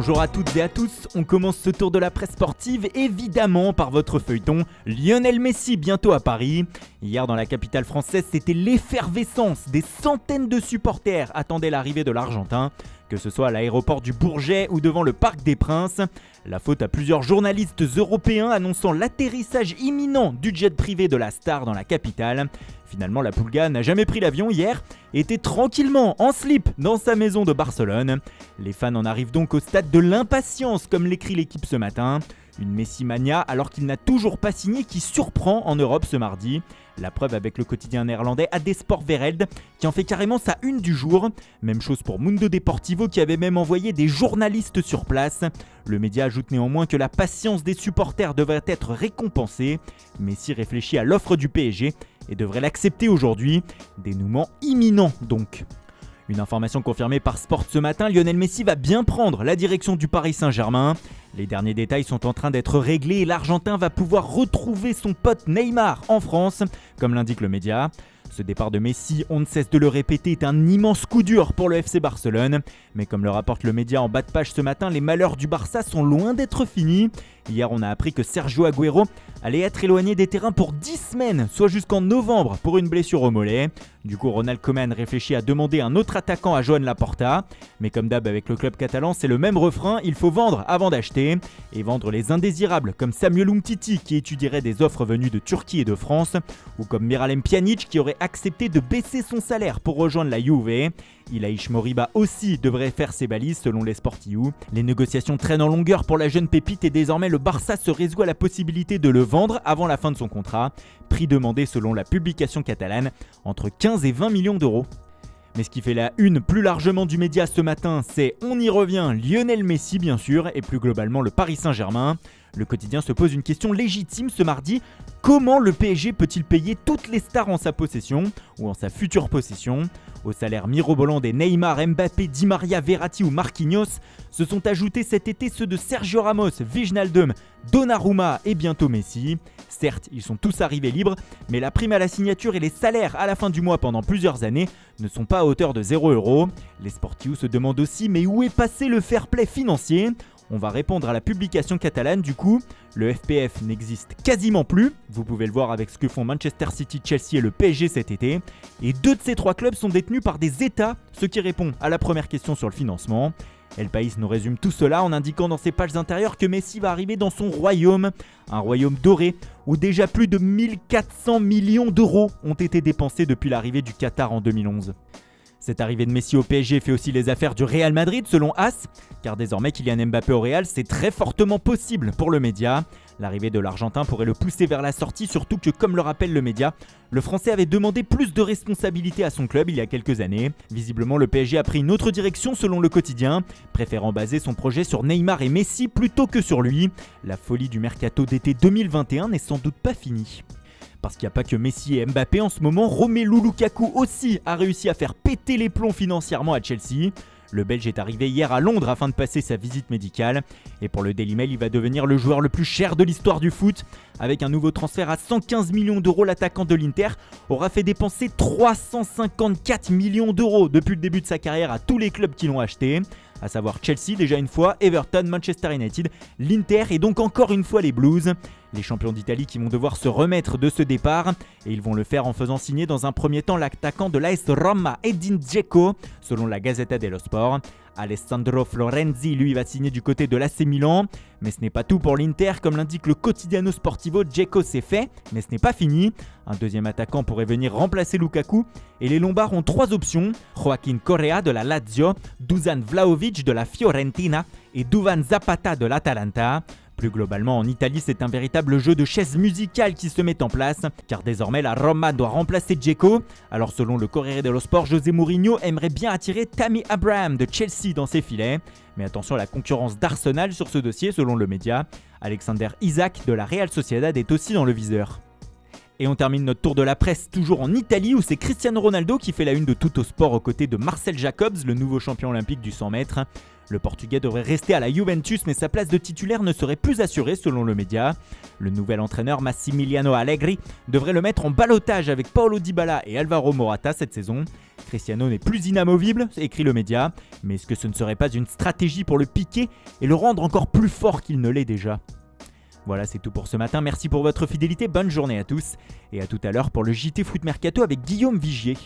Bonjour à toutes et à tous, on commence ce tour de la presse sportive évidemment par votre feuilleton Lionel Messi bientôt à Paris. Hier dans la capitale française, c'était l'effervescence, des centaines de supporters attendaient l'arrivée de l'Argentin, que ce soit à l'aéroport du Bourget ou devant le Parc des Princes. La faute à plusieurs journalistes européens annonçant l'atterrissage imminent du jet privé de la star dans la capitale. Finalement, la Pulga n'a jamais pris l'avion hier et était tranquillement en slip dans sa maison de Barcelone. Les fans en arrivent donc au stade de l'impatience, comme l'écrit l'équipe ce matin. Une Messi-mania alors qu'il n'a toujours pas signé qui surprend en Europe ce mardi. La preuve avec le quotidien néerlandais AD Sport Wereld qui en fait carrément sa une du jour. Même chose pour Mundo Deportivo qui avait même envoyé des journalistes sur place. Le média ajoute néanmoins que la patience des supporters devrait être récompensée. Messi réfléchit à l'offre du PSG et devrait l'accepter aujourd'hui. Dénouement imminent donc. Une information confirmée par Sport ce matin, Lionel Messi va bien prendre la direction du Paris Saint-Germain. Les derniers détails sont en train d'être réglés et l'Argentin va pouvoir retrouver son pote Neymar en France, comme l'indique le média. Ce départ de Messi, on ne cesse de le répéter, est un immense coup dur pour le FC Barcelone. Mais comme le rapporte le média en bas de page ce matin, les malheurs du Barça sont loin d'être finis. Hier, on a appris que Sergio Agüero allait être éloigné des terrains pour 10 semaines, soit jusqu'en novembre pour une blessure au mollet. Du coup, Ronald Koeman réfléchit à demander un autre attaquant à Joan Laporta. Mais comme d'hab avec le club catalan, c'est le même refrain, il faut vendre avant d'acheter. Et vendre les indésirables comme Samuel Umtiti qui étudierait des offres venues de Turquie et de France. Ou comme Miralem Pjanic qui aurait accepté de baisser son salaire pour rejoindre la Juve. Ilaïch Moriba aussi devrait faire ses balises selon les Sportiu. Les négociations traînent en longueur pour la jeune pépite et désormais le Barça se résout à la possibilité de le vendre avant la fin de son contrat. Prix demandé selon la publication catalane entre 15 et 20 millions d'euros. Mais ce qui fait la une plus largement du média ce matin, c'est on y revient, Lionel Messi bien sûr, et plus globalement le Paris Saint-Germain. Le quotidien se pose une question légitime ce mardi. Comment le PSG peut-il payer toutes les stars en sa possession ou en sa future possession ? Au salaire mirobolant des Neymar, Mbappé, Di Maria, Verratti ou Marquinhos, se sont ajoutés cet été ceux de Sergio Ramos, Wijnaldum, Donnarumma et bientôt Messi. Certes, ils sont tous arrivés libres, mais la prime à la signature et les salaires à la fin du mois pendant plusieurs années ne sont pas à hauteur de 0€. Les Sportius se demandent aussi mais où est passé le fair play financier ? On va répondre à la publication catalane du coup. Le FPF n'existe quasiment plus. Vous pouvez le voir avec ce que font Manchester City, Chelsea et le PSG cet été. Et 2 de ces 3 clubs sont détenus par des États, ce qui répond à la première question sur le financement. El País nous résume tout cela en indiquant dans ses pages intérieures que Messi va arriver dans son royaume. Un royaume doré où déjà plus de 1400 millions d'euros ont été dépensés depuis l'arrivée du Qatar en 2011. Cette arrivée de Messi au PSG fait aussi les affaires du Real Madrid selon AS, car désormais Kylian Mbappé au Real, c'est très fortement possible pour le média. L'arrivée de l'Argentin pourrait le pousser vers la sortie, surtout que comme le rappelle le média, le Français avait demandé plus de responsabilités à son club il y a quelques années. Visiblement le PSG a pris une autre direction selon le quotidien, préférant baser son projet sur Neymar et Messi plutôt que sur lui. La folie du mercato d'été 2021 n'est sans doute pas finie. Parce qu'il n'y a pas que Messi et Mbappé en ce moment, Romelu Lukaku aussi a réussi à faire péter les plombs financièrement à Chelsea. Le Belge est arrivé hier à Londres afin de passer sa visite médicale. Et pour le Daily Mail, il va devenir le joueur le plus cher de l'histoire du foot. Avec un nouveau transfert à 115 millions d'euros, l'attaquant de l'Inter aura fait dépenser 354 millions d'euros depuis le début de sa carrière à tous les clubs qui l'ont acheté. À savoir Chelsea déjà une fois, Everton, Manchester United, l'Inter et donc encore une fois les Blues. Les champions d'Italie qui vont devoir se remettre de ce départ et ils vont le faire en faisant signer dans un premier temps l'attaquant de l'AS Roma, Edin Dzeko, selon la Gazzetta dello Sport. Alessandro Florenzi, lui, va signer du côté de l'AC Milan. Mais ce n'est pas tout pour l'Inter, comme l'indique le Quotidiano Sportivo, Dzeko c'est fait, mais ce n'est pas fini. Un deuxième attaquant pourrait venir remplacer Lukaku. Et les Lombards ont 3 options, Joaquin Correa de la Lazio, Dusan Vlahovic de la Fiorentina et Duvan Zapata de l'Atalanta. Plus globalement, en Italie, c'est un véritable jeu de chaises musicales qui se met en place, car désormais la Roma doit remplacer Dzeko. Alors selon le Corriere dello Sport, José Mourinho aimerait bien attirer Tammy Abraham de Chelsea dans ses filets. Mais attention à la concurrence d'Arsenal sur ce dossier, selon le média. Alexander Isak de la Real Sociedad est aussi dans le viseur. Et on termine notre tour de la presse toujours en Italie où c'est Cristiano Ronaldo qui fait la une de Tutto Sport aux côtés de Marcel Jacobs, le nouveau champion olympique du 100 mètres. Le Portugais devrait rester à la Juventus mais sa place de titulaire ne serait plus assurée selon le média. Le nouvel entraîneur Massimiliano Allegri devrait le mettre en ballottage avec Paulo Dybala et Alvaro Morata cette saison. Cristiano n'est plus inamovible, écrit le média, mais est-ce que ce ne serait pas une stratégie pour le piquer et le rendre encore plus fort qu'il ne l'est déjà ? Voilà, c'est tout pour ce matin. Merci pour votre fidélité, bonne journée à tous et à tout à l'heure pour le JT Foot Mercato avec Guillaume Vigier.